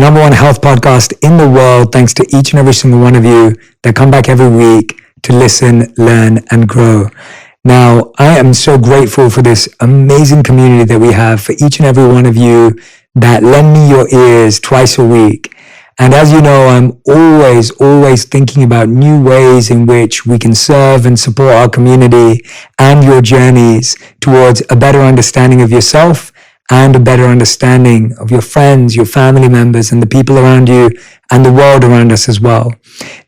number one health podcast in the world, thanks to each and every single one of you that come back every week to listen, learn, and grow. Now, I am so grateful for this amazing community that we have, for each and every one of you that lend me your ears twice a week. And as you know, I'm always thinking about new ways in which we can serve and support our community and your journeys towards a better understanding of yourself and a better understanding of your friends, your family members, and the people around you and the world around us as well.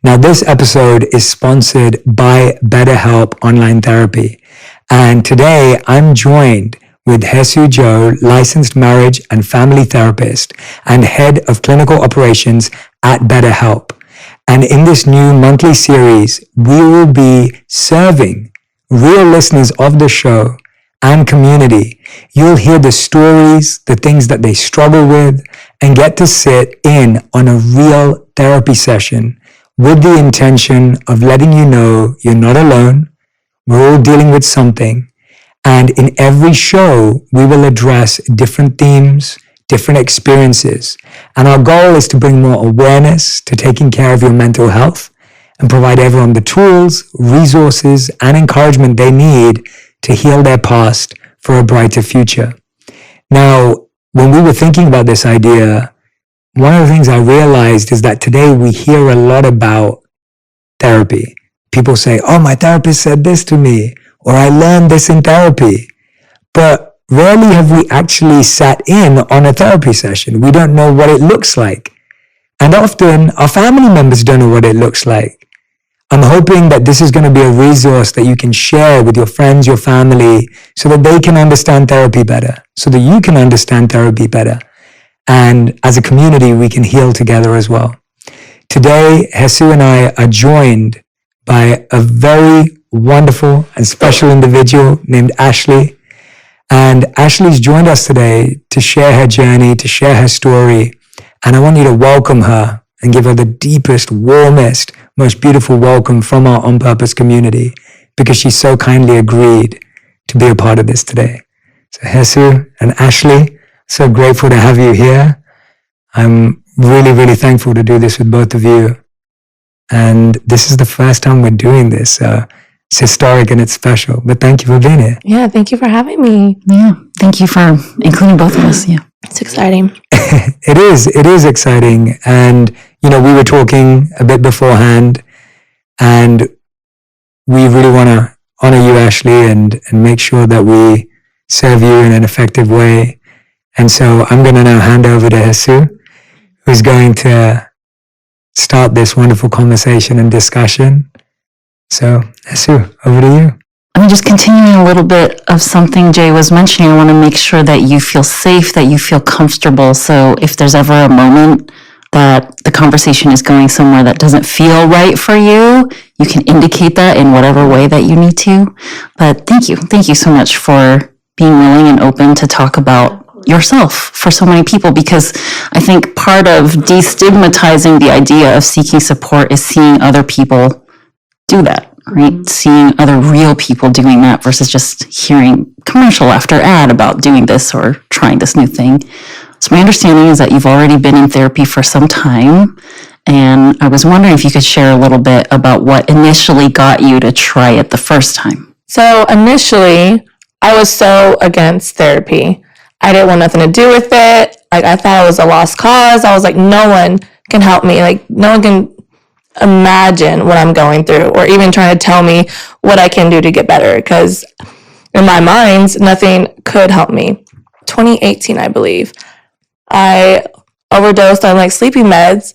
Now, this episode is sponsored by BetterHelp Online Therapy. And today I'm joined with Jesus Joe, licensed marriage and family therapist and head of clinical operations at BetterHelp. And in this new monthly series, we will be serving real listeners of the show and community. You'll hear the stories, the things that they struggle with, and get to sit in on a real therapy session with the intention of letting you know you're not alone. We're all dealing with something. And in every show, we will address different themes, different experiences. And our goal is to bring more awareness to taking care of your mental health and provide everyone the tools, resources, and encouragement they need to heal their past for a brighter future. Now, when we were thinking about this idea, one of the things I realized is that today we hear a lot about therapy. People say, oh, my therapist said this to me, or I learned this in therapy. But rarely have we actually sat in on a therapy session. We don't know what it looks like. And often our family members don't know what it looks like. I'm hoping that this is going to be a resource that you can share with your friends, your family, so that they can understand therapy better, so that you can understand therapy better. And as a community, we can heal together as well. Today, Jesus and I are joined by a very wonderful and special individual named Ashley. And Ashley's joined us today to share her journey, to share her story. And I want you to welcome her and give her the deepest, warmest, most beautiful welcome from our On Purpose community, because she so kindly agreed to be a part of this today. So Jesus and Ashley, so grateful to have you here. I'm really thankful to do this with both of you. And this is the first time we're doing this. It's historic and it's special, but thank you for being here. Yeah, thank you for having me. Yeah, thank you for including both of us. Yeah, it's exciting. It is exciting. And, you know, we were talking a bit beforehand, and we really want to honor you, Ashley, and make sure that we serve you in an effective way. And so I'm going to now hand over to Jesus, who's going to start this wonderful conversation and discussion. So, Jesus, over to you. I mean, just continuing a little bit of something Jay was mentioning, I want to make sure that you feel safe, that you feel comfortable. So if there's ever a moment that the conversation is going somewhere that doesn't feel right for you, you can indicate that in whatever way that you need to. But thank you so much for being willing and open to talk about yourself for so many people, because I think part of destigmatizing the idea of seeking support is seeing other people do that. Right? Seeing other real people doing that versus just hearing commercial after ad about doing this or trying this new thing. So my understanding is that you've already been in therapy for some time. And I was wondering if you could share a little bit about what initially got you to try it the first time. So initially, I was so against therapy. I didn't want nothing to do with it. Like, I thought it was a lost cause. I was like, no one can help me. Like, no one can imagine what I'm going through, or even trying to tell me what I can do to get better, because in my mind, nothing could help me. 2018, I believe, I overdosed on like sleeping meds,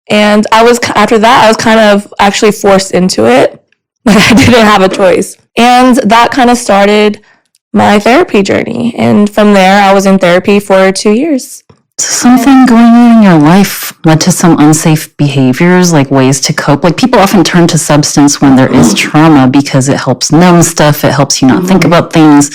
and after that I was kind of actually forced into it. Like, I didn't have a choice, and that kind of started my therapy journey. And from there, I was in therapy for 2 years. Something going on in your life led to some unsafe behaviors, like ways to cope. Like, people often turn to substance when there is trauma because it helps numb stuff. It helps you not think about things.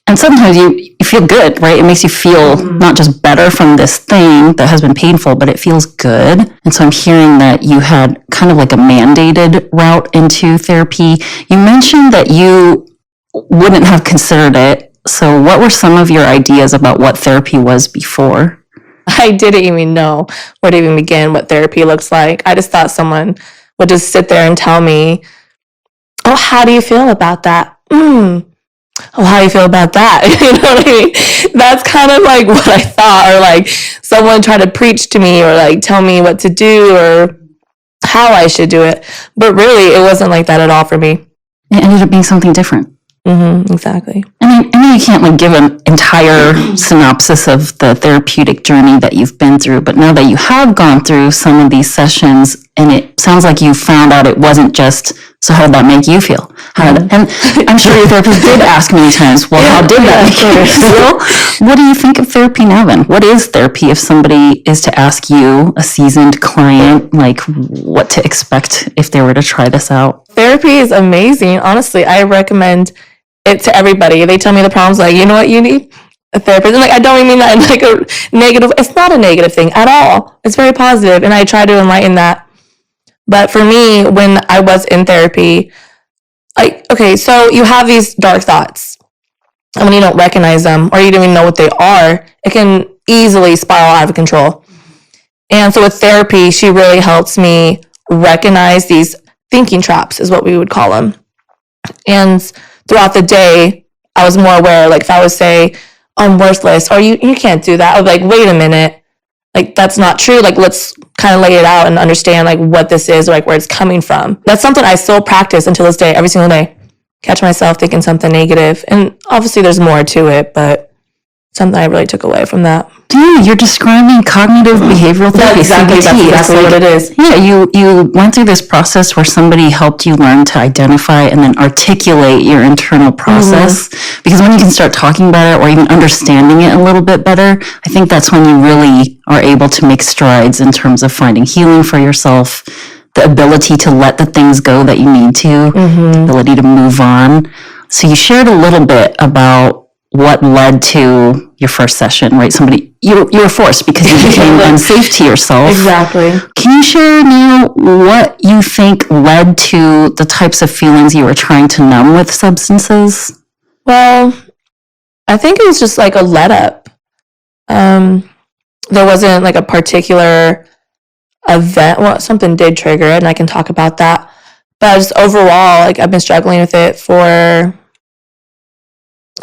And sometimes you feel good, right? It makes you feel not just better from this thing that has been painful, but it feels good. And so I'm hearing that you had kind of like a mandated route into therapy. You mentioned that you wouldn't have considered it. So what were some of your ideas about what therapy was before? I didn't even know where to even begin, what therapy looks like. I just thought someone would just sit there and tell me, oh, how do you feel about that? Oh, how do you feel about that? You know what I mean? That's kind of like what I thought, or like someone tried to preach to me or like tell me what to do or how I should do it. But really, it wasn't like that at all for me. It ended up being something different. Exactly. I know you can't like give an entire synopsis of the therapeutic journey that you've been through, but now that you have gone through some of these sessions, and it sounds like you found out it wasn't just, so how did that make you feel? And I'm sure your therapist did ask many times, well, how did that make you feel? What do you think of therapy now then? What is therapy if somebody is to ask you, a seasoned client, like what to expect if they were to try this out? Therapy is amazing. Honestly, I recommend it to everybody. They tell me the problems, like, you know what, you need a therapist. And like, I don't even mean that in like a negative, it's not a negative thing at all. It's very positive, and I try to enlighten that. But for me, when I was in therapy, like, okay, so you have these dark thoughts, and when you don't recognize them or you don't even know what they are, it can easily spiral out of control. And so with therapy, she really helps me recognize these thinking traps, is what we would call them. And throughout the day, I was more aware, like if I would say, I'm worthless, or you can't do that, I would be like, wait a minute, like that's not true. Like let's kind of lay it out and understand like what this is, or like where it's coming from. That's something I still practice until this day, every single day. Catch myself thinking something negative. And obviously there's more to it, but something I really took away from that. Dude, you're describing cognitive behavioral therapy. That's exactly what it is. Yeah, you went through this process where somebody helped you learn to identify and then articulate your internal process. Because when you can start talking about it or even understanding it a little bit better, I think that's when you really are able to make strides in terms of finding healing for yourself, the ability to let the things go that you need to, the ability to move on. So you shared a little bit about what led to your first session, right? You were forced because you became unsafe to yourself. Exactly. Can you share now what you think led to the types of feelings you were trying to numb with substances? Well, I think it was just like a let up. There wasn't like a particular event. Well, something did trigger it, and I can talk about that. But just overall, like I've been struggling with it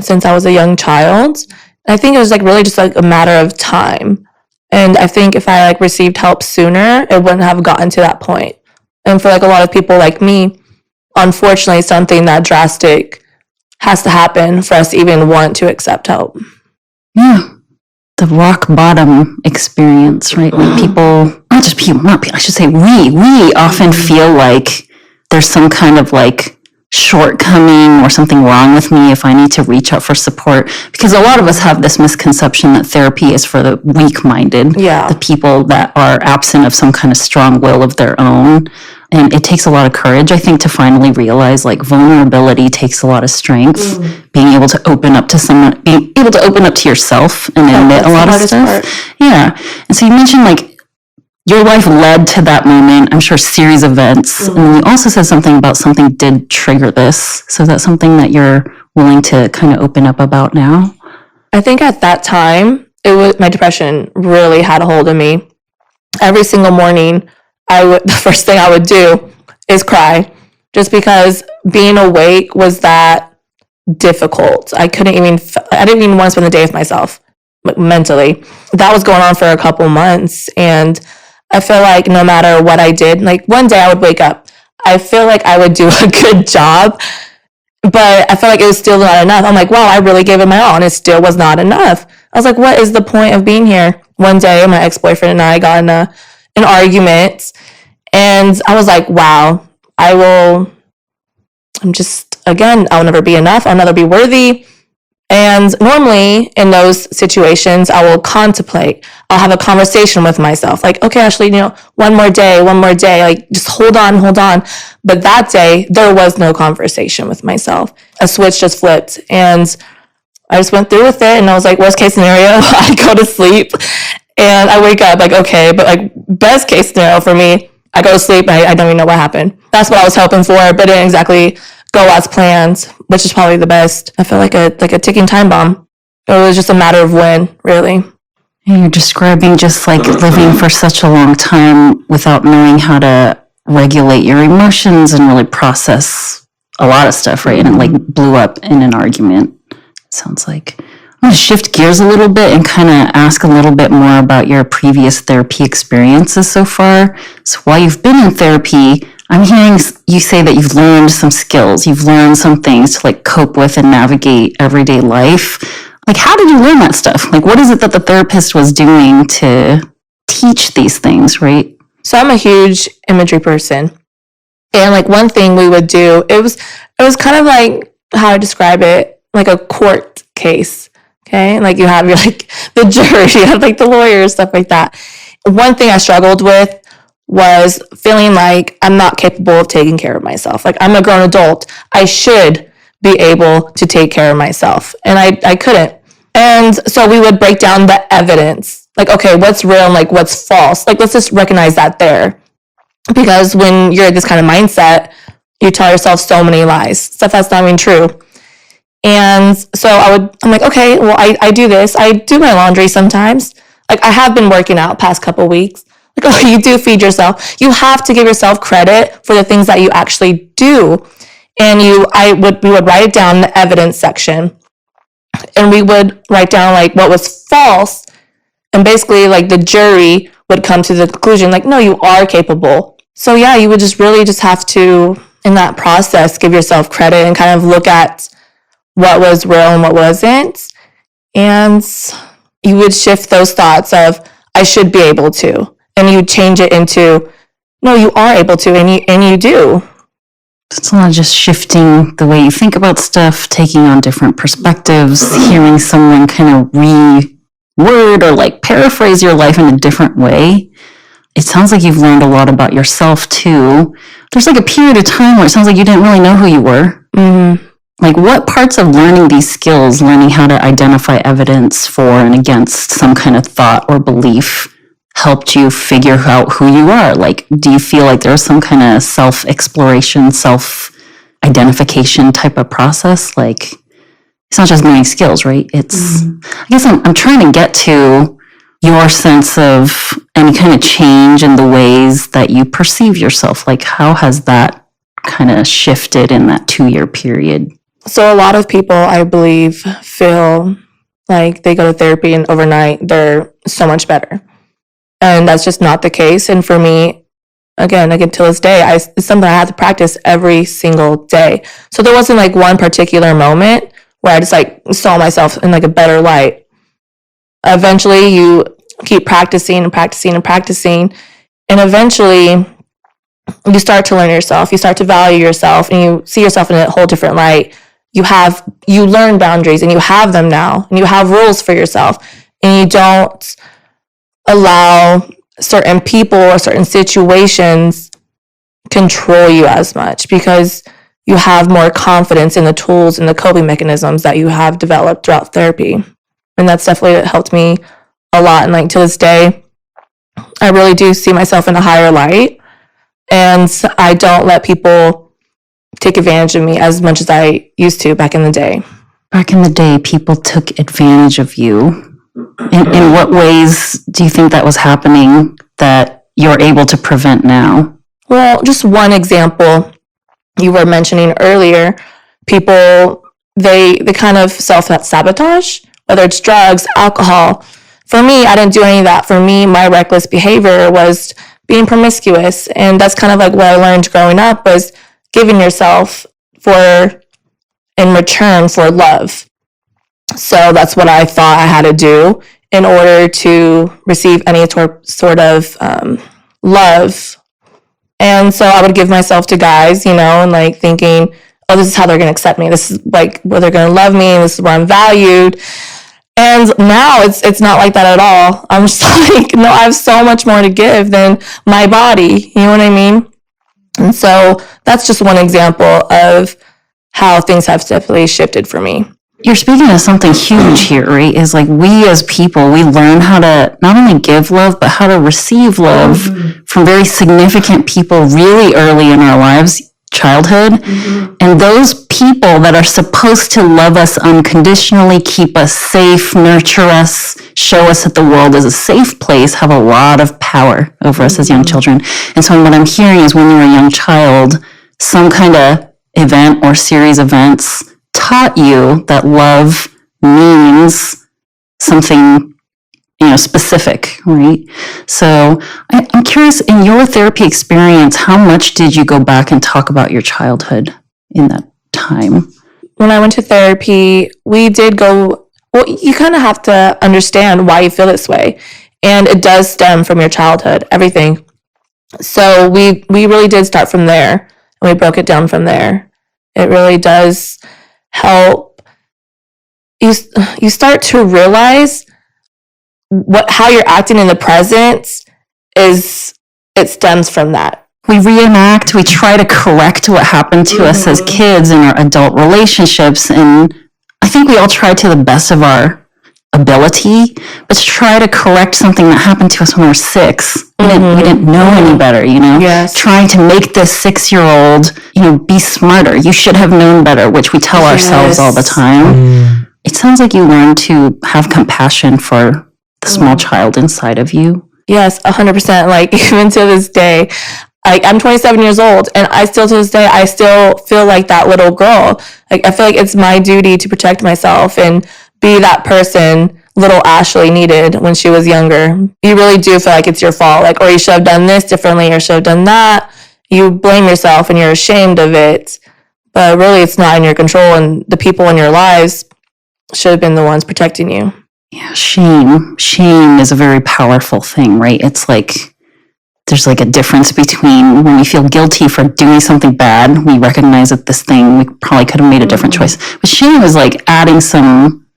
since I was a young child. And I think it was like really just like a matter of time. And I think if I like received help sooner, it wouldn't have gotten to that point. And for like a lot of people like me, unfortunately, something that drastic has to happen for us to even want to accept help. Yeah. The rock bottom experience, right? Like people, not people, I should say we often feel like there's some kind of like shortcoming or something wrong with me if I need to reach out for support, because a lot of us have this misconception that therapy is for the weak-minded, the people that are absent of some kind of strong will of their own. And it takes a lot of courage, I think, to finally realize like vulnerability takes a lot of strength. Being able to open up to someone, being able to open up to yourself and admit a lot of stuff. Yeah. And so you mentioned like your life led to that moment, I'm sure, series of events. And then you also said something about something did trigger this. So is that something that you're willing to kind of open up about now? I think at that time, my depression really had a hold of me. Every single morning, the first thing I would do is cry, just because being awake was that difficult. I didn't even want to spend the day with myself, mentally. That was going on for a couple months, and I feel like no matter what I did, like one day I would wake up, I feel like I would do a good job, but I felt like it was still not enough. I'm like, wow, I really gave it my all, and it still was not enough. I was like, what is the point of being here? One day, my ex-boyfriend and I got in an argument, and I was like, wow, I'll never be enough. I'll never be worthy. And normally in those situations, I will contemplate. I'll have a conversation with myself. Like, okay, Ashley, one more day, like just hold on. But that day, there was no conversation with myself. A switch just flipped, and I just went through with it. And I was like, worst case scenario, I go to sleep and I wake up like, okay, but like best case scenario for me, I go to sleep and I don't even know what happened. That's what I was hoping for, but it didn't exactly go as planned, which is probably the best. I felt like a ticking time bomb. It was just a matter of when, really. And you're describing just like living for such a long time without knowing how to regulate your emotions and really process a lot of stuff, right? And it like blew up in an argument, sounds like. I'm going to shift gears a little bit and kind of ask a little bit more about your previous therapy experiences so far. So while you've been in therapy, I'm hearing you say that you've learned some skills, you've learned some things to like cope with and navigate everyday life. Like, how did you learn that stuff? Like, what is it that the therapist was doing to teach these things, right? So I'm a huge imagery person. And like one thing we would do, it was kind of like how I describe it, like a court case. Okay. Like you have your like the jury, you have like the lawyers, stuff like that. One thing I struggled with was feeling like I'm not capable of taking care of myself. Like I'm a grown adult. I should be able to take care of myself. And I couldn't. And so we would break down the evidence. Like, okay, what's real and like what's false? Like, let's just recognize that there. Because when you're in this kind of mindset, you tell yourself so many lies, stuff that's not even true. And so I'm like, okay, well, I do this. I do my laundry sometimes. Like I have been working out past couple weeks. Like, oh, you do feed yourself. You have to give yourself credit for the things that you actually do. And we would write it down in the evidence section. And we would write down like what was false. And basically like the jury would come to the conclusion like, no, you are capable. So yeah, you would just really just have to, in that process, give yourself credit and kind of look at what was real and what wasn't. And you would shift those thoughts of, I should be able to. And you change it into, no, you are able to, and you do. It's not just shifting the way you think about stuff, taking on different perspectives, hearing someone kind of reword or like paraphrase your life in a different way. It sounds like you've learned a lot about yourself too. There's like a period of time where it sounds like you didn't really know who you were. Mm-hmm. Like what parts of learning these skills, learning how to identify evidence for and against some kind of thought or belief helped you figure out who you are? Like, do you feel like there's some kind of self-exploration, self-identification type of process? Like, it's not just learning skills, right? It's, I guess I'm trying to get to your sense of any kind of change in the ways that you perceive yourself. Like, how has that kind of shifted in that 2-year period? So a lot of people, I believe, feel like they go to therapy and overnight they're so much better. And that's just not the case. And for me, again, like until this day, it's something I had to practice every single day. So there wasn't like one particular moment where I just like saw myself in like a better light. Eventually you keep practicing and practicing and practicing. And eventually you start to learn yourself. You start to value yourself and you see yourself in a whole different light. You learn boundaries and you have them now and you have rules for yourself and you don't allow certain people or certain situations control you as much because you have more confidence in the tools and the coping mechanisms that you have developed throughout therapy. And that's definitely helped me a lot. And like to this day, I really do see myself in a higher light and I don't let people take advantage of me as much as I used to back in the day. Back in the day, people took advantage of you. In what ways do you think that was happening that you're able to prevent now? Well, just one example you were mentioning earlier, people, they kind of self-sabotage, whether it's drugs, alcohol. For me, I didn't do any of that. For me, my reckless behavior was being promiscuous. And that's kind of like what I learned growing up was giving yourself in return for love. So that's what I thought I had to do in order to receive any sort of love. And so I would give myself to guys, and like thinking, oh, this is how they're going to accept me. This is like where they're going to love me. This is where I'm valued. And now it's not like that at all. I'm just like, no, I have so much more to give than my body. You know what I mean? And so that's just one example of how things have definitely shifted for me. You're speaking of something huge here, right? Is like we as people, we learn how to not only give love, but how to receive love from very significant people really early in our lives. childhood. And those people that are supposed to love us unconditionally, keep us safe, nurture us, show us that the world is a safe place, have a lot of power over us as young children. And so what I'm hearing is when you were a young child, some kind of event or series of events taught you that love means something specific, right? So I'm curious, in your therapy experience, how much did you go back and talk about your childhood in that time? When I went to therapy, we did go, well, you kind of have to understand why you feel this way. And it does stem from your childhood, everything. So we really did start from there, and we broke it down from there. It really does help. You start to realize how you're acting in the present it stems from that. We reenact, we try to correct what happened to us as kids in our adult relationships. And I think we all try to the best of our ability, but to try to correct something that happened to us when we were 6. We didn't know any better, Yes. Trying to make this 6-year-old, be smarter. You should have known better, which we tell ourselves all the time. It sounds like you learned to have compassion for the small child inside of you. Yes, 100%. Like, even to this day, I'm 27 years old, and to this day, I still feel like that little girl. Like, I feel like it's my duty to protect myself and be that person little Ashley needed when she was younger. You really do feel like it's your fault, or you should have done this differently, or should have done that. You blame yourself and you're ashamed of it, but really it's not in your control, and the people in your lives should have been the ones protecting you. Yeah, shame. Shame is a very powerful thing, right? It's like there's a difference between when we feel guilty for doing something bad, we recognize that this thing, we probably could have made a different choice. But shame is adding some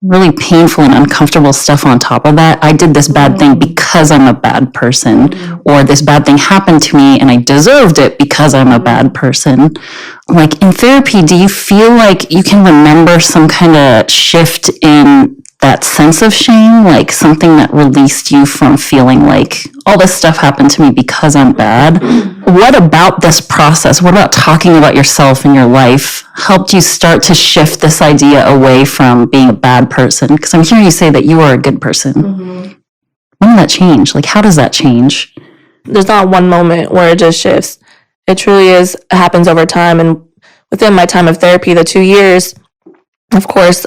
really painful and uncomfortable stuff on top of that. I did this bad thing because I'm a bad person, or this bad thing happened to me and I deserved it because I'm a bad person. In therapy, do you feel like you can remember some kind of shift in that sense of shame, something that released you from feeling like all this stuff happened to me because I'm bad? What about this process? What about talking about yourself and your life helped you start to shift this idea away from being a bad person? Because I'm hearing you say that you are a good person. When did that change? How does that change? There's not one moment where it just shifts. It truly happens over time. And within my time of therapy, the 2 years, of course,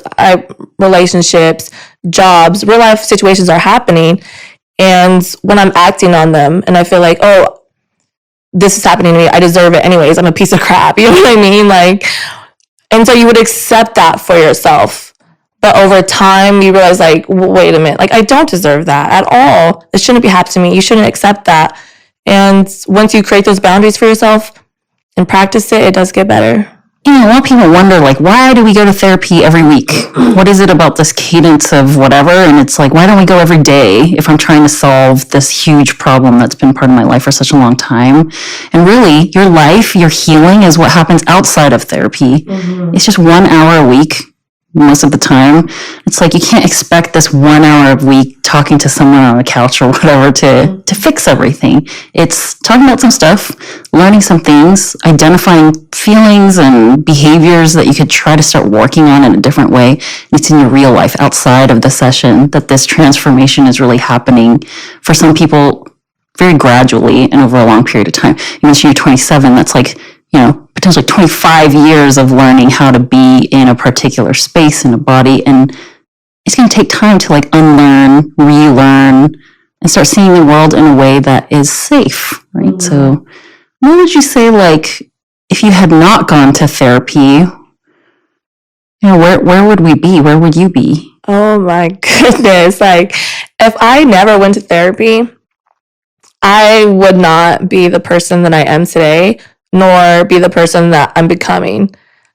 relationships, jobs, real life situations are happening. And when I'm acting on them and I feel like, oh, this is happening to me, I deserve it anyways, I'm a piece of crap. You know what I mean? And so you would accept that for yourself. But over time, you realize wait a minute, I don't deserve that at all. It shouldn't be happening to me. You shouldn't accept that. And once you create those boundaries for yourself and practice it, it does get better. A lot of people wonder, why do we go to therapy every week? What is it about this cadence of whatever? And it's why don't we go every day if I'm trying to solve this huge problem that's been part of my life for such a long time? And really, your life, your healing is what happens outside of therapy. It's just 1 hour a week. Most of the time, it's you can't expect this 1 hour a week talking to someone on the couch or whatever to fix everything. It's talking about some stuff, learning some things, identifying feelings and behaviors that you could try to start working on in a different way. It's in your real life outside of the session that this transformation is really happening for some people very gradually and over a long period of time. You mentioned you're 27, that's potentially 25 years of learning how to be in a particular space in a body. And it's going to take time to unlearn, relearn, and start seeing the world in a way that is safe, right? So what would you say, if you had not gone to therapy, where would we be? Where would you be? Oh my goodness. If I never went to therapy, I would not be the person that I am today, nor be the person that I'm becoming.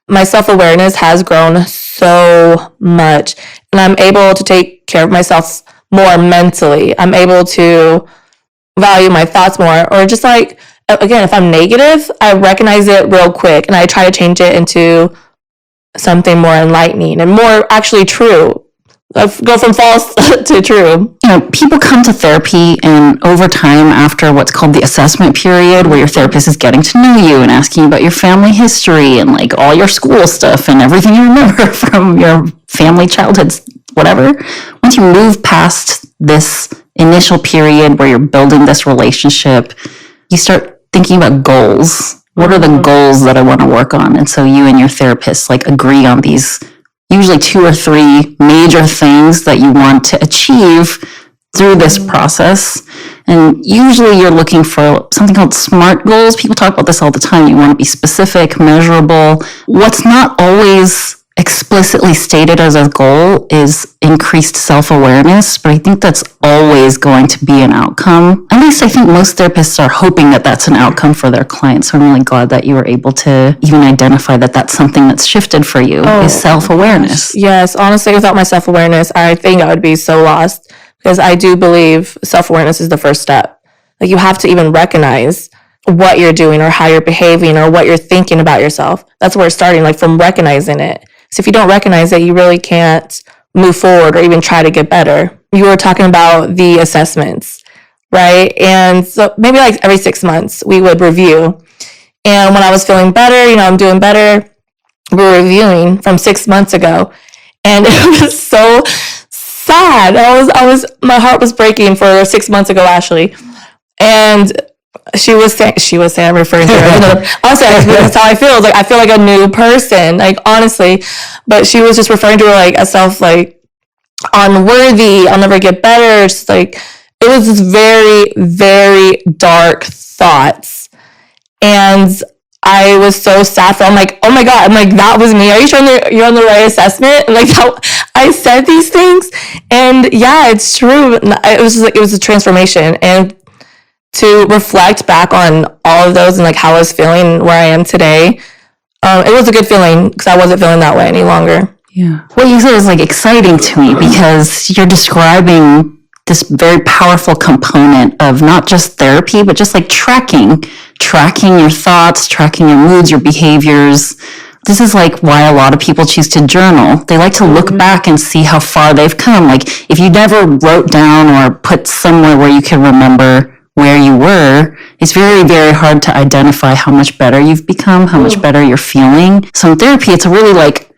My self-awareness has grown so much, and I'm able to take care of myself more mentally. I'm able to value my thoughts more, or just again, if I'm negative, I recognize it real quick and I try to change it into something more enlightening and more actually true. go from false to true. You know, people come to therapy, and over time, after what's called the assessment period, where your therapist is getting to know you and asking you about your family history and like all your school stuff and everything you remember from your family, childhood, whatever. Once you move past this initial period where you're building this relationship, you start thinking about goals. What are the goals that I want to work on? And so you and your therapist like agree on these usually 2 or 3 major things that you want to achieve through this process. And usually you're looking for something called SMART goals. People talk about this all the time. You want to be specific, measurable. What's not always explicitly stated as a goal is increased self-awareness, but I think that's always going to be an outcome. At least I think most therapists are hoping that that's an outcome for their clients. So I'm really glad that you were able to even identify that that's something that's shifted for you, is self-awareness. Yes, honestly, without my self-awareness, I think I would be so lost, because I do believe self-awareness is the first step. Like, you have to even recognize what you're doing or how you're behaving or what you're thinking about yourself. That's where it's starting, like from recognizing it. So if you don't recognize it, you really can't move forward or even try to get better. You were talking about the assessments, right? And so maybe like every 6 months we would review. And when I was feeling better, I'm doing better, we were reviewing from 6 months ago. And it was so sad. My heart was breaking for 6 months ago, actually. And she was saying, I'm referring to her. Honestly, that's how I feel. It's like, I feel like a new person, like, honestly. But she was just referring to her like a self, like, unworthy, I'll never get better. It's like, it was just very, very dark thoughts. And I was so sad for, I'm like, oh my God, I'm like, that was me. Are you sure you're on the right assessment? And like, how I said these things. And yeah, it's true. It was just like, it was a transformation. And to reflect back on all of those and like how I was feeling where I am today, it was a good feeling, because I wasn't feeling that way any longer. Yeah. What you said is like exciting to me, because you're describing this very powerful component of not just therapy, but just like tracking your thoughts, tracking your moods, your behaviors. This is like why a lot of people choose to journal. They like to look back and see how far they've come. Like, if you never wrote down or put somewhere where you can remember where you were, it's very, very hard to identify how much better you've become, how much better you're feeling. So in therapy, it's a really like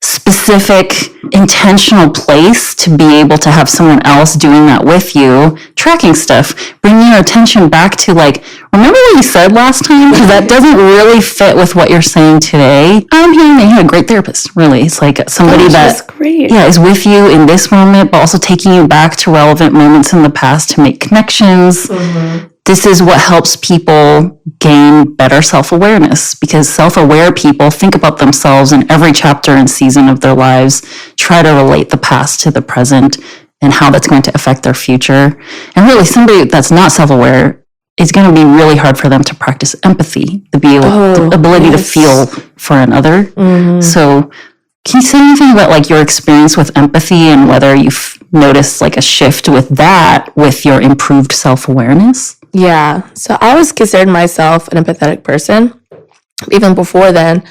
specific, intentional place to be able to have someone else doing that with you, tracking stuff, bringing your attention back to like, remember what you said last time? Because that doesn't really fit with what you're saying today. I'm hearing that you're a great therapist, really. It's like somebody that great. Yeah, is with you in this moment, but also taking you back to relevant moments in the past to make connections. This is what helps people gain better self-awareness, because self-aware people think about themselves in every chapter and season of their lives, try to relate the past to the present and how that's going to affect their future. And really, somebody that's not self-aware, it's going to be really hard for them to practice empathy, to be able, the ability to feel for another. So can you say anything about like your experience with empathy and whether you've noticed like a shift with that with your improved self-awareness? Yeah. So I was considered myself an empathetic person even before then,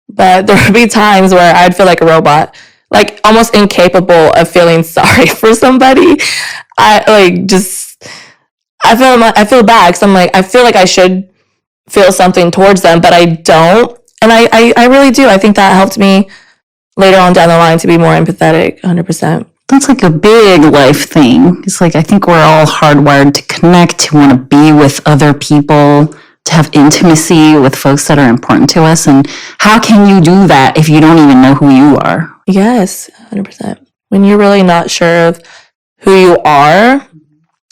but there would be times where I'd feel like a robot, like almost incapable of feeling sorry for somebody. I feel bad, because I'm like, I feel like I should feel something towards them, but I don't. And I really do. I think that helped me later on down the line to be more empathetic, 100%. That's like a big life thing. It's like, I think we're all hardwired to connect, to want to be with other people, to have intimacy with folks that are important to us. And how can you do that if you don't even know who you are? Yes, 100%. When you're really not sure of who you are,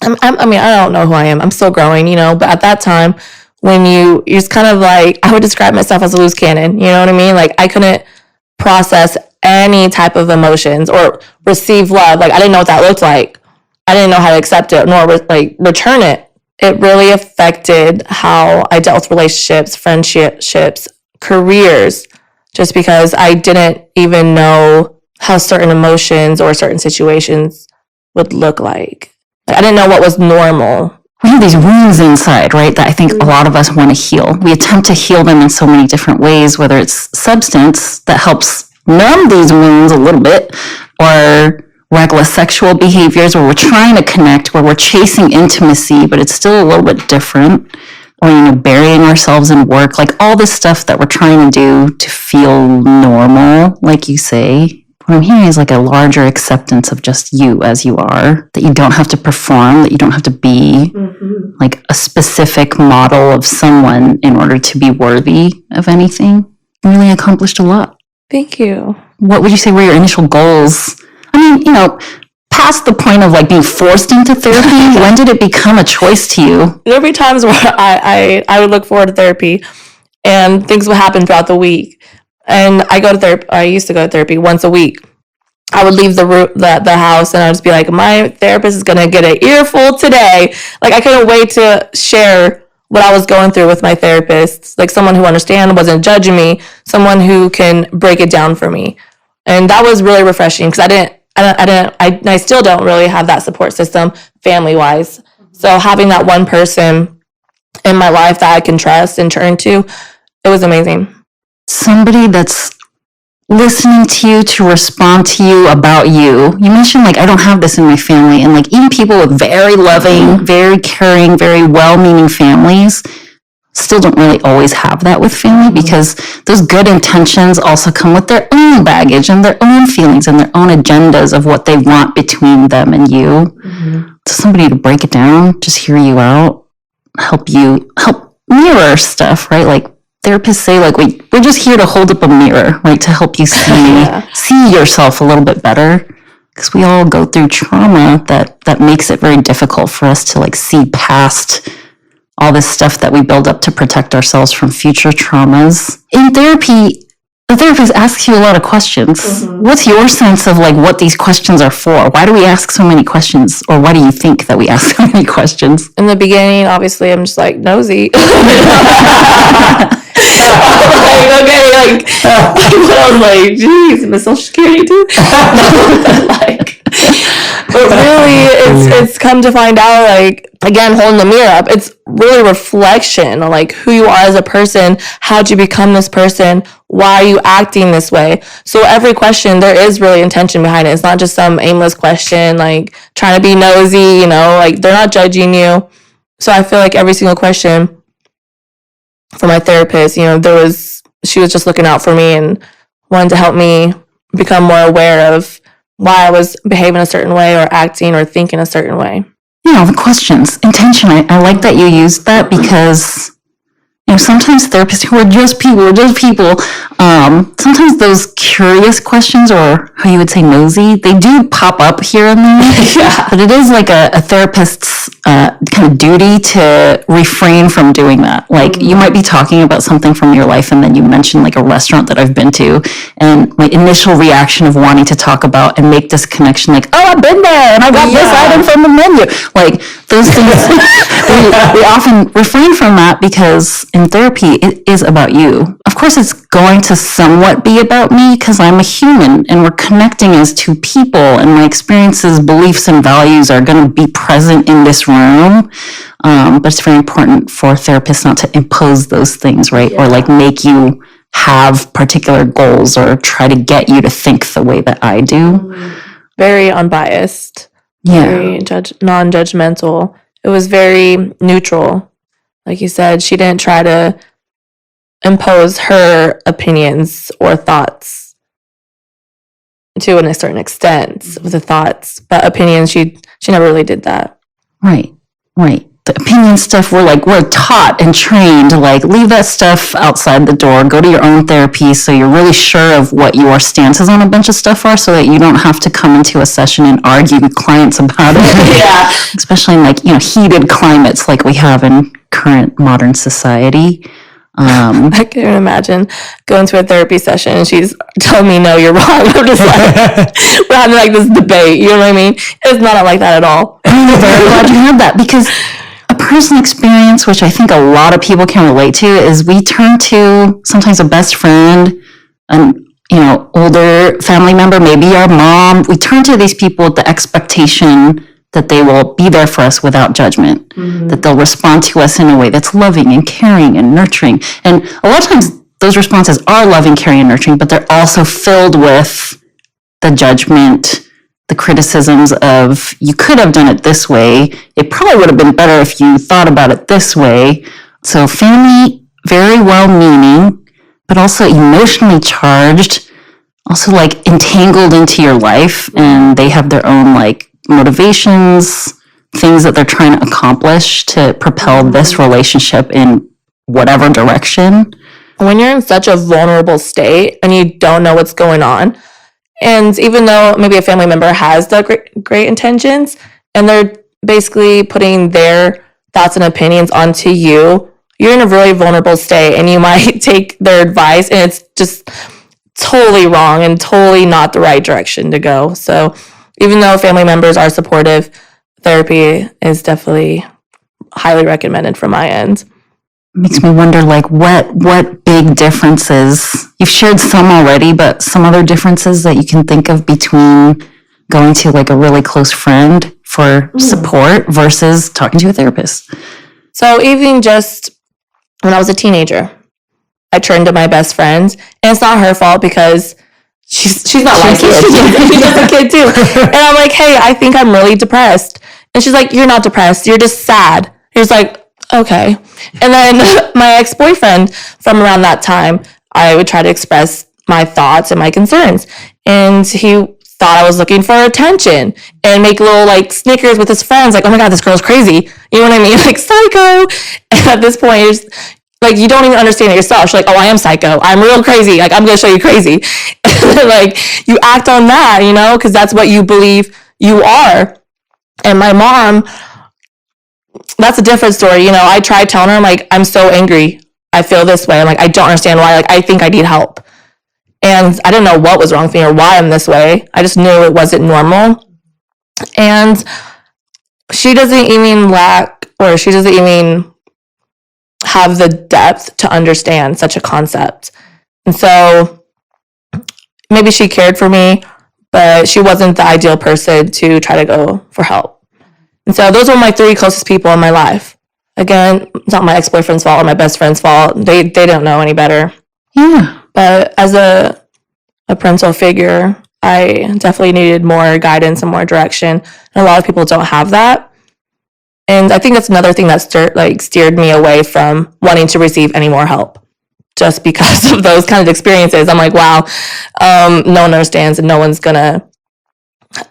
I don't know who I am. I'm still growing, but at that time, when you're just kind of like, I would describe myself as a loose cannon, you know what I mean? Like, I couldn't process any type of emotions or receive love. Like, I didn't know what that looked like. I didn't know how to accept it nor return it. It really affected how I dealt with relationships, friendships, careers, just because I didn't even know how certain emotions or certain situations would look like. I didn't know what was normal. We have these wounds inside, right, that I think a lot of us want to heal. We attempt to heal them in so many different ways, whether it's substance that helps numb these wounds a little bit, or reckless sexual behaviors where we're trying to connect, where we're chasing intimacy, but it's still a little bit different. Or, burying ourselves in work, like all this stuff that we're trying to do to feel normal, like you say. What I'm hearing is like a larger acceptance of just you as you are, that you don't have to perform, that you don't have to be like a specific model of someone in order to be worthy of anything. You really accomplished a lot. Thank you. What would you say were your initial goals? I mean, past the point of like being forced into therapy, when did it become a choice to you? There'll be times where I would look forward to therapy and things would happen throughout the week. And I used to go to therapy once a week. I would leave the house and I'd just be like, my therapist is going to get an earful today. Like, I couldn't wait to share what I was going through with my therapist, like someone who understands, wasn't judging me, someone who can break it down for me. And that was really refreshing because I still don't really have that support system family-wise. So having that one person in my life that I can trust and turn to, it was amazing. Somebody that's listening to you to respond to you about you. You mentioned like, I don't have this in my family. And like even people with very loving, very caring, very well-meaning families still don't really always have that with family because those good intentions also come with their own baggage and their own feelings and their own agendas of what they want between them and you. So somebody to break it down, just hear you out, help mirror stuff, right? Like therapists say, like, we're just here to hold up a mirror, right? To help you see yourself a little bit better. Because we all go through trauma that makes it very difficult for us to like see past all this stuff that we build up to protect ourselves from future traumas. In therapy, the therapist asks you a lot of questions. What's your sense of like what these questions are for? Why do we ask so many questions? Or why do you think that we ask so many questions? In the beginning, obviously, I'm just like nosy. I was like, geez, my social security too. But really, it's come to find out, like, again, holding the mirror up, it's really reflection on like who you are as a person, how'd you become this person, why are you acting this way? So every question, there is really intention behind it. It's not just some aimless question, like trying to be nosy, like they're not judging you. So I feel like every single question for my therapist, she was just looking out for me and wanted to help me become more aware of why I was behaving a certain way or acting or thinking a certain way. The questions, intention. I like that you used that because, sometimes therapists who are just people, sometimes those curious questions, or how you would say nosy, they do pop up here and there. But it is like a therapist's kind of duty to refrain from doing that. Like you might be talking about something from your life and then you mention like a restaurant that I've been to, and my initial reaction of wanting to talk about and make this connection, like, oh, I've been there and I got this item from the menu. Like those things, we often refrain from that because in therapy, it is about you. Of course, it's going to somewhat be about me because I'm a human and we're connecting as two people and my experiences, beliefs, and values are going to be present in this room. But it's very important for therapists not to impose those things, right? Or like make you have particular goals or try to get you to think the way that I do. Very unbiased. Very non-judgmental. It was very neutral. Like you said, she didn't try to impose her opinions or thoughts to a certain extent of the thoughts, but opinions, she never really did that. Right. The opinion stuff, we're taught and trained to like leave that stuff outside the door, go to your own therapy so you're really sure of what your stances on a bunch of stuff are so that you don't have to come into a session and argue with clients about it. Especially in like, heated climates like we have in current modern society. I can imagine going to a therapy session and she's telling me, no, you're wrong. I'm just like, we're having like this debate, you know what I mean? It's not like that at all. I'm very glad you had that because a personal experience, which I think a lot of people can relate to, is we turn to sometimes a best friend, an older family member, maybe our mom. We turn to these people with the expectation that they will be there for us without judgment, that they'll respond to us in a way that's loving and caring and nurturing. And a lot of times those responses are loving, caring, and nurturing, but they're also filled with the judgment, the criticisms of, you could have done it this way. It probably would have been better if you thought about it this way. So family, very well-meaning, but also emotionally charged, also like entangled into your life, and they have their own like motivations, things that they're trying to accomplish to propel this relationship in whatever direction. When you're in such a vulnerable state and you don't know what's going on, and even though maybe a family member has the great intentions and they're basically putting their thoughts and opinions onto you, you're in a really vulnerable state and you might take their advice and it's just totally wrong and totally not the right direction to go. So even though family members are supportive, therapy is definitely highly recommended from my end. Makes me wonder, like, what big differences, you've shared some already, but some other differences that you can think of between going to like a really close friend for support versus talking to a therapist. So even just when I was a teenager, I turned to my best friend, and it's not her fault because she's not like it. She's just a kid too. And I'm like, hey, I think I'm really depressed. And she's like, you're not depressed. You're just sad. He was like, okay. And then my ex-boyfriend from around that time, I would try to express my thoughts and my concerns. And he thought I was looking for attention and make little like snickers with his friends. Like, oh my God, this girl's crazy. You know what I mean? Like psycho. And at this point, it's like, you don't even understand it yourself. You're like, oh, I am psycho. I'm real crazy. Like, I'm going to show you crazy. And like, you act on that, you know, because that's what you believe you are. And my mom, that's a different story. You know, I tried telling her, I'm like, I'm so angry. I feel this way. I'm like, I don't understand why. Like, I think I need help. And I didn't know what was wrong with me or why I'm this way. I just knew it wasn't normal. And she doesn't even have the depth to understand such a concept. And so maybe she cared for me, but she wasn't the ideal person to try to go for help. And so those were my three closest people in my life. Again, it's not my ex-boyfriend's fault or my best friend's fault. They don't know any better. Yeah. But as a parental figure, I definitely needed more guidance and more direction. And a lot of people don't have that. And I think that's another thing that steered me away from wanting to receive any more help. Just because of those kind of experiences. I'm like, wow, no one understands and no one's going to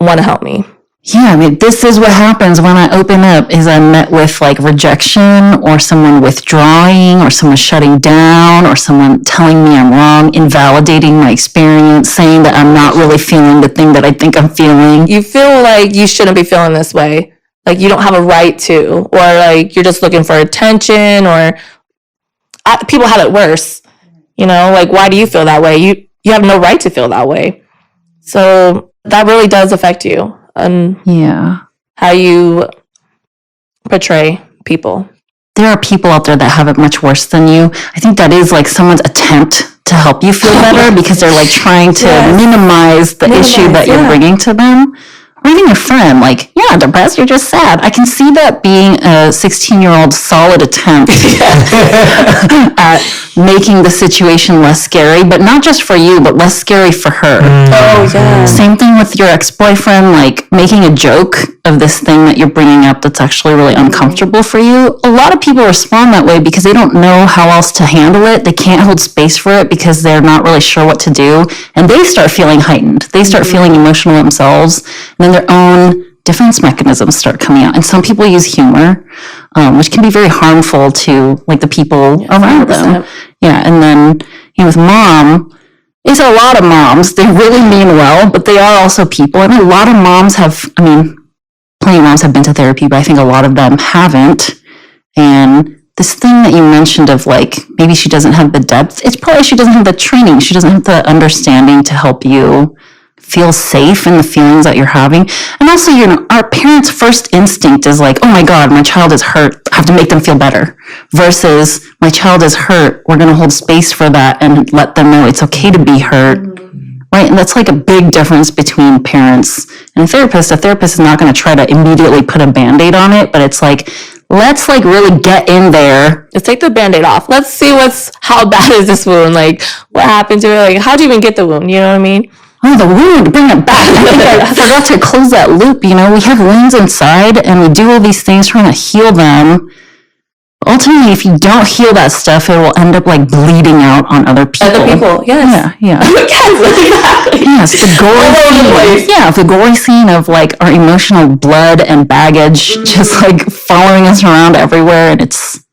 want to help me. Yeah, I mean, this is what happens when I open up, is I'm met with like rejection or someone withdrawing or someone shutting down or someone telling me I'm wrong, invalidating my experience, saying that I'm not really feeling the thing that I think I'm feeling. You feel like you shouldn't be feeling this way. Like you don't have a right to, or like you're just looking for attention, or people have it worse. You know, like, why do you feel that way? You have no right to feel that way. So that really does affect you. And how you portray people. There are people out there that have it much worse than you. I think that is like someone's attempt to help you feel better because they're like trying to minimize the issue that you're bringing to them. Or even your friend, like, you're not depressed, you're just sad. I can see that being a 16-year-old solid attempt at making the situation less scary, but not just for you, but less scary for her. Oh, yeah. Same thing with your ex-boyfriend, like making a joke of this thing that you're bringing up that's actually really uncomfortable for you. A lot of people respond that way because they don't know how else to handle it. They can't hold space for it because they're not really sure what to do. And they start feeling heightened. They start feeling emotional themselves. And then their own defense mechanisms start coming out. And some people use humor, which can be very harmful to like the people around 100%. Them. Yeah. And then, with mom, it's a lot of moms. They really mean well, but they are also people. And a lot of moms plenty of moms have been to therapy, but I think a lot of them haven't. And this thing that you mentioned of like, maybe she doesn't have the depth, it's probably she doesn't have the training. She doesn't have the understanding to help you feel safe in the feelings that you're having. And also, our parents' first instinct is like, oh my God, my child is hurt. I have to make them feel better. Versus, my child is hurt. We're going to hold space for that and let them know it's okay to be hurt. Right? And that's like a big difference between parents and a therapist. A therapist is not going to try to immediately put a Band-Aid on it, but it's like, let's like really get in there. Let's take the Band-Aid off. Let's see how bad is this wound? Like, what happened to it? Like, how do you even get the wound? You know what I mean? Oh, the wound, bring it back. I think I forgot to close that loop. We have wounds inside and we do all these things trying to heal them. Ultimately, if you don't heal that stuff, it will end up like bleeding out on other people. Other people, yes. Yeah. Yes, exactly. Yes, the gory scene of like our emotional blood and baggage just like following us around everywhere, and it's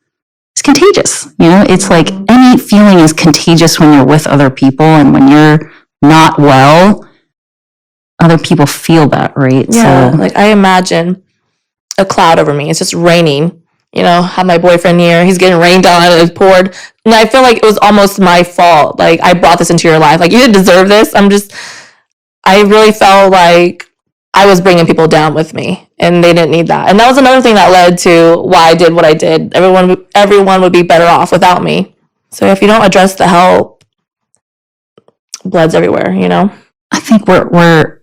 contagious. It's like any feeling is contagious when you're with other people, and when you're not well, other people feel that, right? Yeah, So like I imagine a cloud over me. It's just raining. Have my boyfriend here. He's getting rained on and it's poured. And I feel like it was almost my fault. Like, I brought this into your life. Like, you didn't deserve this. I really felt like I was bringing people down with me and they didn't need that. And that was another thing that led to why I did what I did. Everyone would be better off without me. So if you don't address the help, blood's everywhere, I think we're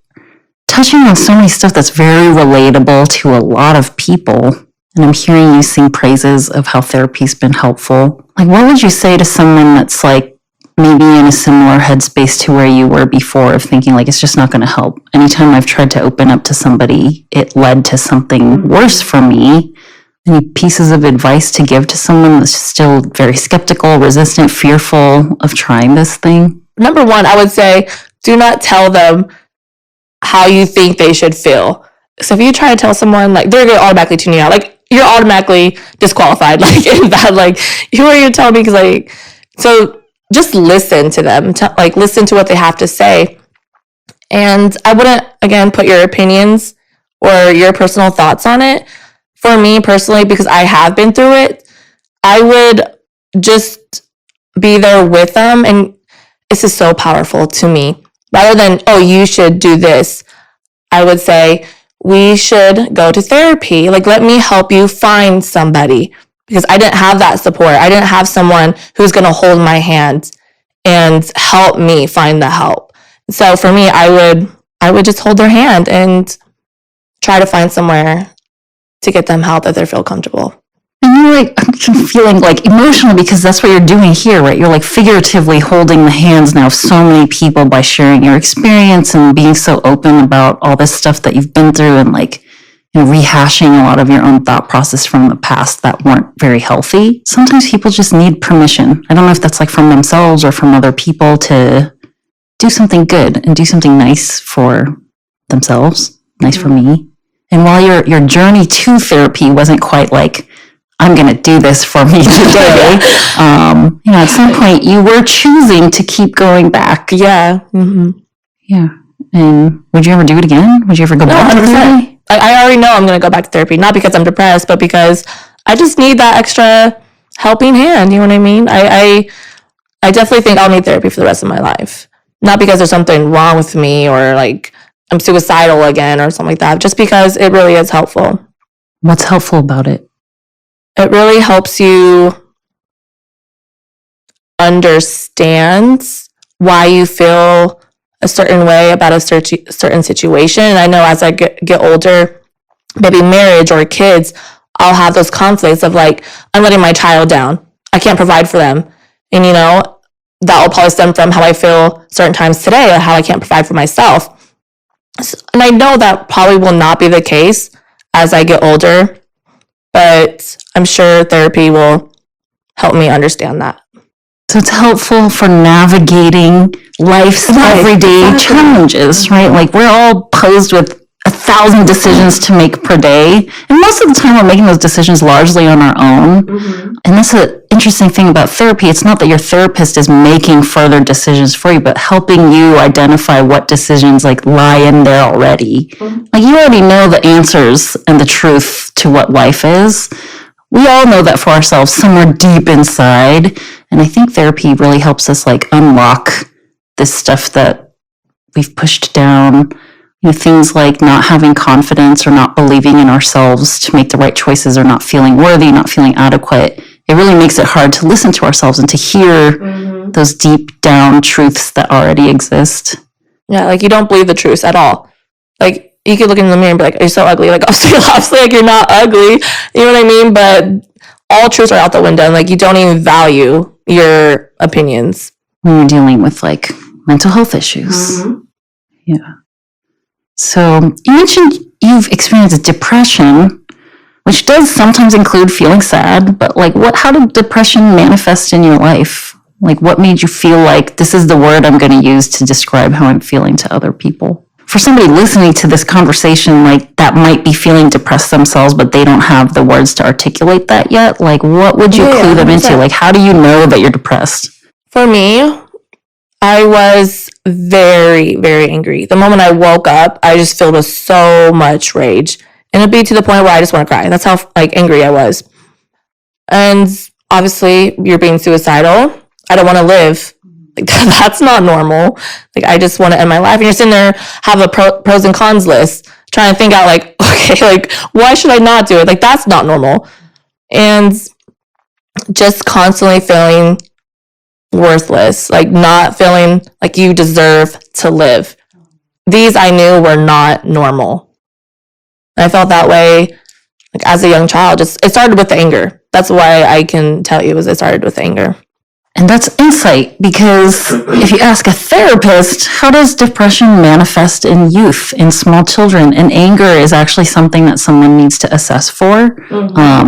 touching on so many stuff that's very relatable to a lot of people. And I'm hearing you sing praises of how therapy's been helpful. Like, what would you say to someone that's like maybe in a similar headspace to where you were before, of thinking like it's just not going to help? Anytime I've tried to open up to somebody, it led to something worse for me. Any pieces of advice to give to someone that's still very skeptical, resistant, fearful of trying this thing? Number one, I would say, do not tell them how you think they should feel. So if you try to tell someone, like, they're going to automatically tune you out. Like, you're automatically disqualified. Like, in that, like, who are you to tell me? Because, like, so just listen to them. Listen to what they have to say. And I wouldn't, again, put your opinions or your personal thoughts on it. For me personally, because I have been through it, I would just be there with them. And this is so powerful to me. Rather than, oh, you should do this, I would say, we should go to therapy. Like, let me help you find somebody, because I didn't have that support. I didn't have someone who's going to hold my hand and help me find the help. So for me, I would just hold their hand and try to find somewhere to get them help that they feel comfortable. And you're like, I'm feeling like emotional, because that's what you're doing here, right? You're like figuratively holding the hands now of so many people by sharing your experience and being so open about all this stuff that you've been through, and like, rehashing a lot of your own thought process from the past that weren't very healthy. Sometimes people just need permission. I don't know if that's like from themselves or from other people to do something good and do something nice for themselves, nice for me. And while your journey to therapy wasn't quite like, I'm going to do this for me today. At some point you were choosing to keep going back. Yeah. Mm-hmm. Yeah. And would you ever do it again? Would you ever go back to therapy? I already know I'm going to go back to therapy, not because I'm depressed, but because I just need that extra helping hand. You know what I mean? I definitely think I'll need therapy for the rest of my life. Not because there's something wrong with me or like I'm suicidal again or something like that, just because it really is helpful. What's helpful about it? It really helps you understand why you feel a certain way about a certain situation. And I know as I get older, maybe marriage or kids, I'll have those conflicts of like, I'm letting my child down. I can't provide for them. And that will probably stem from how I feel certain times today, or how I can't provide for myself. And I know that probably will not be the case as I get older, but I'm sure therapy will help me understand that. So it's helpful for navigating life's everyday challenges, right? Like, we're all posed with 1,000 decisions to make per day. And most of the time we're making those decisions largely on our own. Mm-hmm. And that's an interesting thing about therapy. It's not that your therapist is making further decisions for you, but helping you identify what decisions like lie in there already. Mm-hmm. Like, you already know the answers and the truth to what life is. We all know that for ourselves somewhere deep inside. And I think therapy really helps us like unlock this stuff that we've pushed down. Things like not having confidence or not believing in ourselves to make the right choices, or not feeling worthy, not feeling adequate. It really makes it hard to listen to ourselves and to hear those deep down truths that already exist. Yeah, like, you don't believe the truths at all. Like, you could look in the mirror and be like, you're so ugly. Like, obviously, like, you're not ugly. You know what I mean? But all truths are out the window, and like, you don't even value your opinions when you're dealing with like mental health issues. Mm-hmm. Yeah. So you mentioned you've experienced depression, which does sometimes include feeling sad, but like how did depression manifest in your life? Like what made you feel like this is the word I'm going to use to describe how I'm feeling to other people? For somebody listening to this conversation, like that might be feeling depressed themselves, but they don't have the words to articulate that yet. Like what would you clue them into? Like how do you know that you're depressed? For me, I was very, very angry. The moment I woke up, I just filled with so much rage. And it'd be to the point where I just want to cry. That's how like angry I was. And obviously, you're being suicidal. I don't want to live. Like, that's not normal. Like, I just want to end my life. And you're sitting there, have a pros and cons list, trying to think out like, okay, like, why should I not do it? Like, that's not normal. And just constantly feeling worthless, like not feeling like you deserve to live. These I knew were not normal. And I felt that way like as a young child. It started with the anger. That's why I can tell you it started with anger. And that's insight, because if you ask a therapist, how does depression manifest in youth, in small children? And anger is actually something that someone needs to assess for.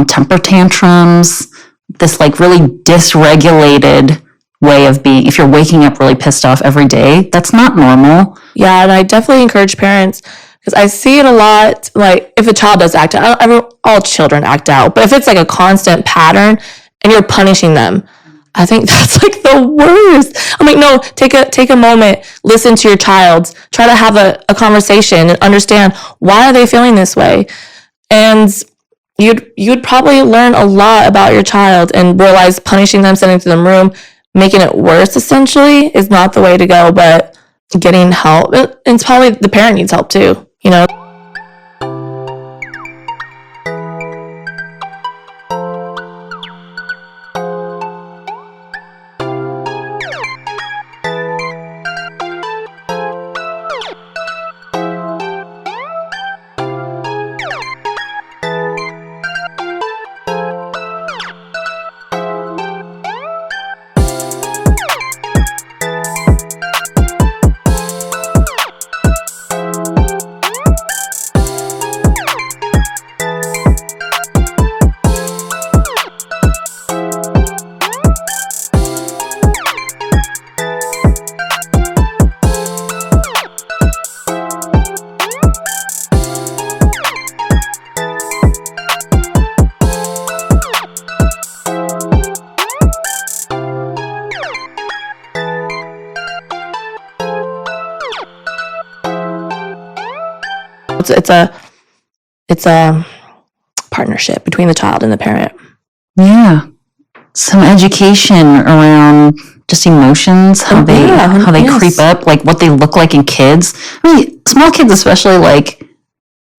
Temper tantrums, this like really dysregulated way of being. If you're waking up really pissed off every day, that's not normal. Yeah, and I definitely encourage parents, because I see it a lot, like if a child does act out, all children act out, but if it's like a constant pattern and you're punishing them, I think that's like the worst. I'm like, no, take a moment, listen to your child, try to have a conversation and understand why are they feeling this way. And you'd probably learn a lot about your child and realize punishing them, sending them to the room, making it worse essentially is not the way to go, but getting help. And it's probably the parent needs help too, you know? It's a partnership between the child and the parent. Yeah. Some education around just emotions, how they creep up, like what they look like in kids. I mean, small kids especially, like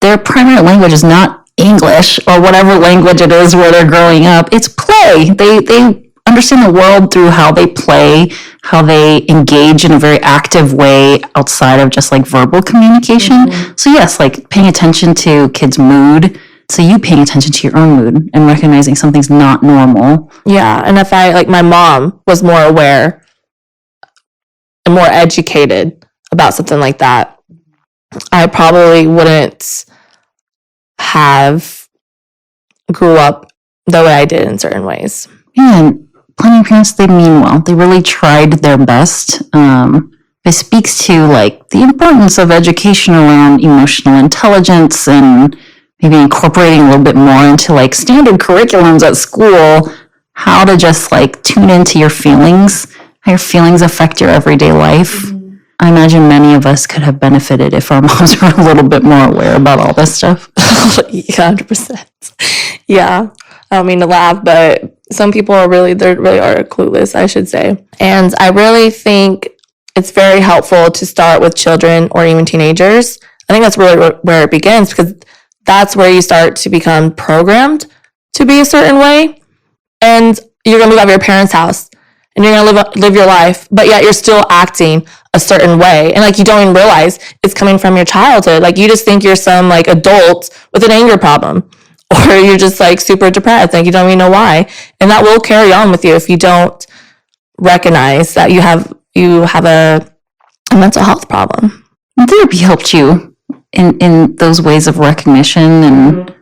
their primary language is not English or whatever language it is where they're growing up. It's play. They understand the world through how they play, how they engage in a very active way outside of just like verbal communication. So yes, like paying attention to kids' mood. So you paying attention to your own mood and recognizing something's not normal. Yeah, and if my mom was more aware and more educated about something like that, I probably wouldn't have grew up the way I did in certain ways. And plenty of parents, they mean well. They really tried their best. It speaks to like the importance of education around emotional intelligence and maybe incorporating a little bit more into like standard curriculums at school, how to just like tune into your feelings, how your feelings affect your everyday life. I imagine many of us could have benefited if our moms were a little bit more aware about all this stuff. 100%. Yeah. I don't mean to laugh, but some people are really are clueless, I should say. And I really think it's very helpful to start with children or even teenagers. I think that's really where it begins, because that's where you start to become programmed to be a certain way. And you're going to move out of your parents' house and you're going to live your life, but yet you're still acting a certain way. And like, you don't even realize it's coming from your childhood. Like, you just think you're some like adult with an anger problem, or you're just like super depressed. Like, you don't even know why. And that will carry on with you if you don't recognize that you have a mental health problem. Therapy helped you in those ways of recognition and,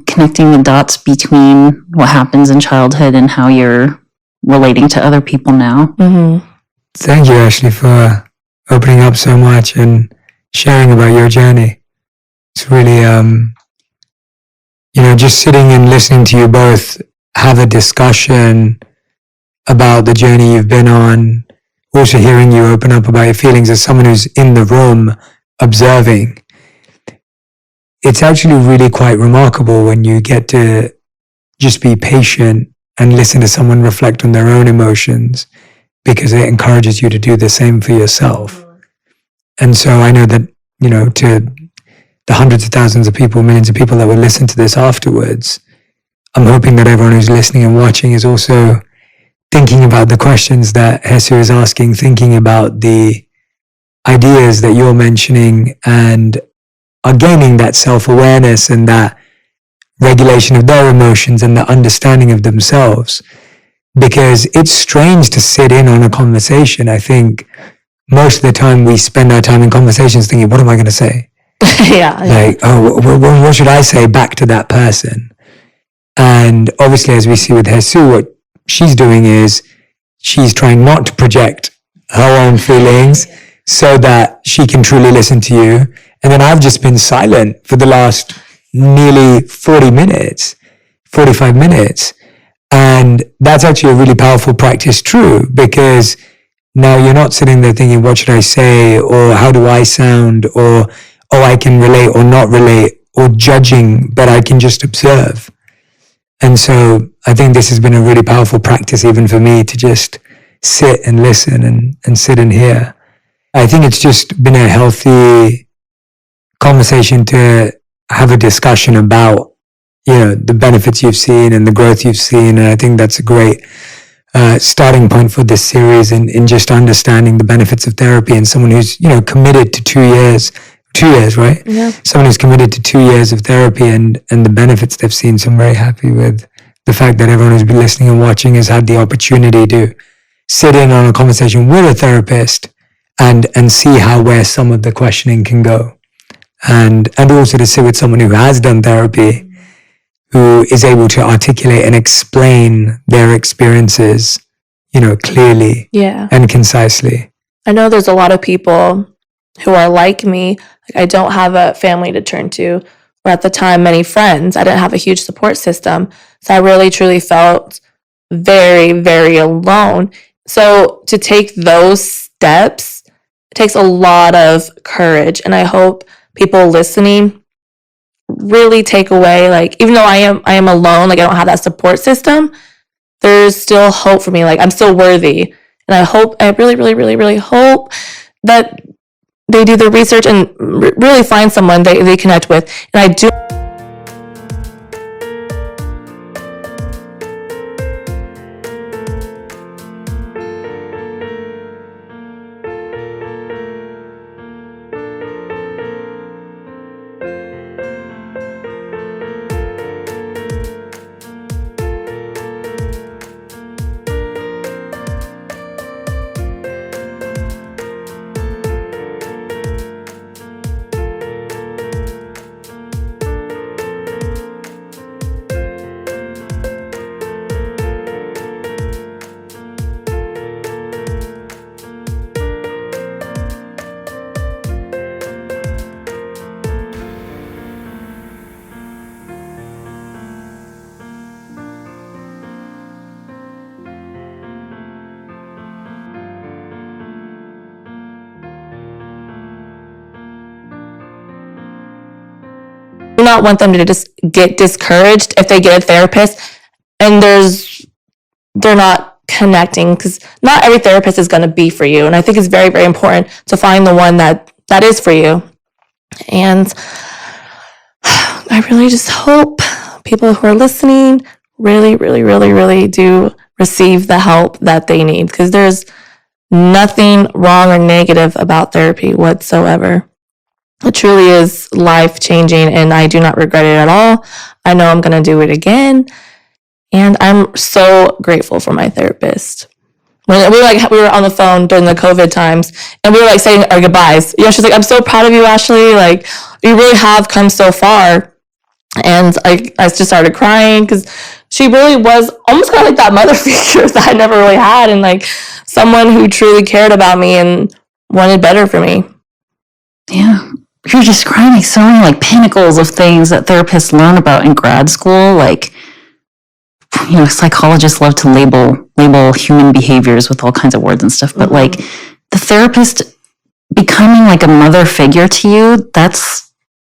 connecting the dots between what happens in childhood and how you're relating to other people now. Mm-hmm. Thank you, Ashley, for opening up so much and sharing about your journey. It's really, just sitting and listening to you both have a discussion about the journey you've been on, also hearing you open up about your feelings as someone who's in the room observing. It's actually really quite remarkable when you get to just be patient and listen to someone reflect on their own emotions, because it encourages you to do the same for yourself. And so I know that, to the hundreds of thousands of people, millions of people that will listen to this afterwards, I'm hoping that everyone who's listening and watching is also thinking about the questions that Hesu is asking, thinking about the ideas that you're mentioning, and are gaining that self-awareness and that regulation of their emotions and the understanding of themselves. Because it's strange to sit in on a conversation. I think most of the time we spend our time in conversations thinking, what am I going to say? Yeah. What should I say back to that person? And obviously, as we see with Hesu, what she's doing is she's trying not to project her own feelings so that she can truly listen to you. And then I've just been silent for the last nearly 45 minutes. And that's actually a really powerful practice, true, because now you're not sitting there thinking, what should I say? Or how do I sound? Or, I can relate or not relate, or judging, but I can just observe. And so I think this has been a really powerful practice even for me to just sit and listen and sit and hear. I think it's just been a healthy conversation to have a discussion about, the benefits you've seen and the growth you've seen. And I think that's a great starting point for this series in just understanding the benefits of therapy, and someone who's, committed to 2 years, right? Yeah. Someone who's committed to 2 years of therapy and the benefits they've seen. So I'm very happy with the fact that everyone who's been listening and watching has had the opportunity to sit in on a conversation with a therapist and see where some of the questioning can go. And also to sit with someone who has done therapy, who is able to articulate and explain their experiences, clearly and concisely. I know there's a lot of people who are like me. I don't have a family to turn to, or at the time, many friends. I didn't have a huge support system. So I really, truly felt very, very alone. So to take those steps, it takes a lot of courage. And I hope people listening really take away, even though I am alone, I don't have that support system, there's still hope for me. I'm still worthy. And I really, really, really, really hope that they do their research and really find someone they connect with. And I do. Do not want them to just get discouraged if they get a therapist and they're not connecting, because not every therapist is going to be for you. And I think it's very, very important to find the one that is for you. And I really just hope people who are listening really, really, really, really do receive the help that they need, because there's nothing wrong or negative about therapy whatsoever. It truly is life-changing, and I do not regret it at all. I know I'm going to do it again, and I'm so grateful for my therapist. when we were on the phone during the COVID times, and we were like saying our goodbyes. She's like, I'm so proud of you, Ashley. Like, you really have come so far. And I just started crying because she really was almost kind of like that mother figure that I never really had, and like someone who truly cared about me and wanted better for me. Yeah. You're describing so many like pinnacles of things that therapists learn about in grad school. Like, psychologists love to label human behaviors with all kinds of words and stuff, but like the therapist becoming like a mother figure to you, that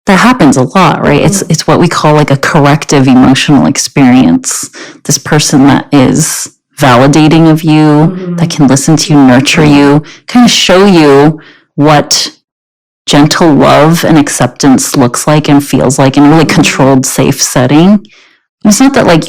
happens a lot, right? It's what we call like a corrective emotional experience. This person that is validating of you, that can listen to you, nurture you, kind of show you what gentle love and acceptance looks like and feels like in a really controlled, safe setting. And it's not that like,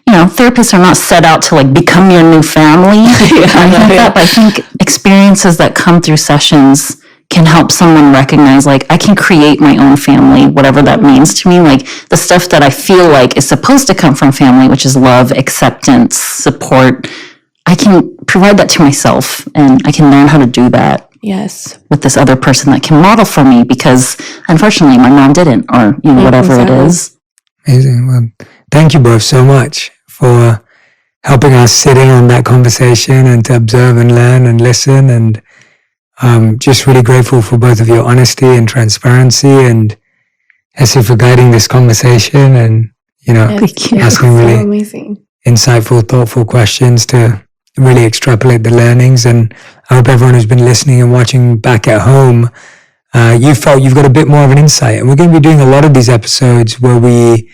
therapists are not set out to like become your new family. But I think experiences that come through sessions can help someone recognize like, I can create my own family, whatever that means to me. Like the stuff that I feel like is supposed to come from family, which is love, acceptance, support, I can provide that to myself, and I can learn how to do that. Yes. With this other person that can model for me, because unfortunately my mom didn't, or whatever it is. Amazing. Well, thank you both so much for helping us sit in on that conversation and to observe and learn and listen, and just really grateful for both of your honesty and transparency, and Essie for guiding this conversation and asking really amazing, insightful, thoughtful questions to really extrapolate the learnings. And I hope everyone who's been listening and watching back at home, you felt you've got a bit more of an insight. And we're going to be doing a lot of these episodes where we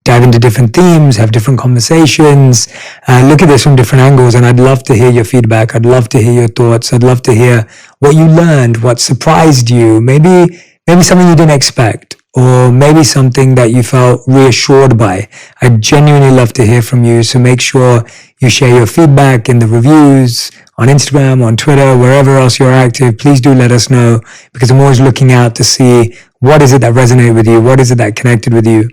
dive into different themes, have different conversations, look at this from different angles. And I'd love to hear your feedback. I'd love to hear your thoughts. I'd love to hear what you learned, what surprised you, maybe something you didn't expect, or maybe something that you felt reassured by. I'd genuinely love to hear from you. So make sure you share your feedback in the reviews, on Instagram, on Twitter, wherever else you're active. Please do let us know, because I'm always looking out to see what is it that resonated with you, what is it that connected with you.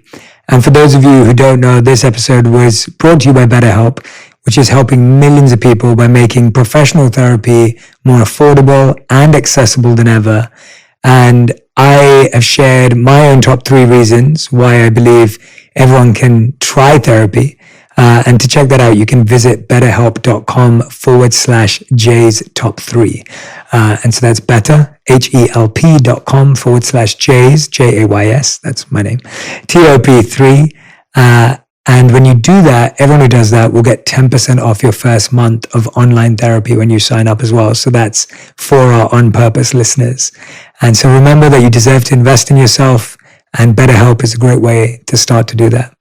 And for those of you who don't know, this episode was brought to you by BetterHelp, which is helping millions of people by making professional therapy more affordable and accessible than ever. And I have shared my own top 3 reasons why I believe everyone can try therapy. And to check that out, you can visit betterhelp.com/J's top 3. And so that's better, HELP.com/J's, JAYS, that's my name, TOP3. And when you do that, everyone who does that will get 10% off your first month of online therapy when you sign up as well. So that's for our On Purpose listeners. And so remember that you deserve to invest in yourself, and BetterHelp is a great way to start to do that.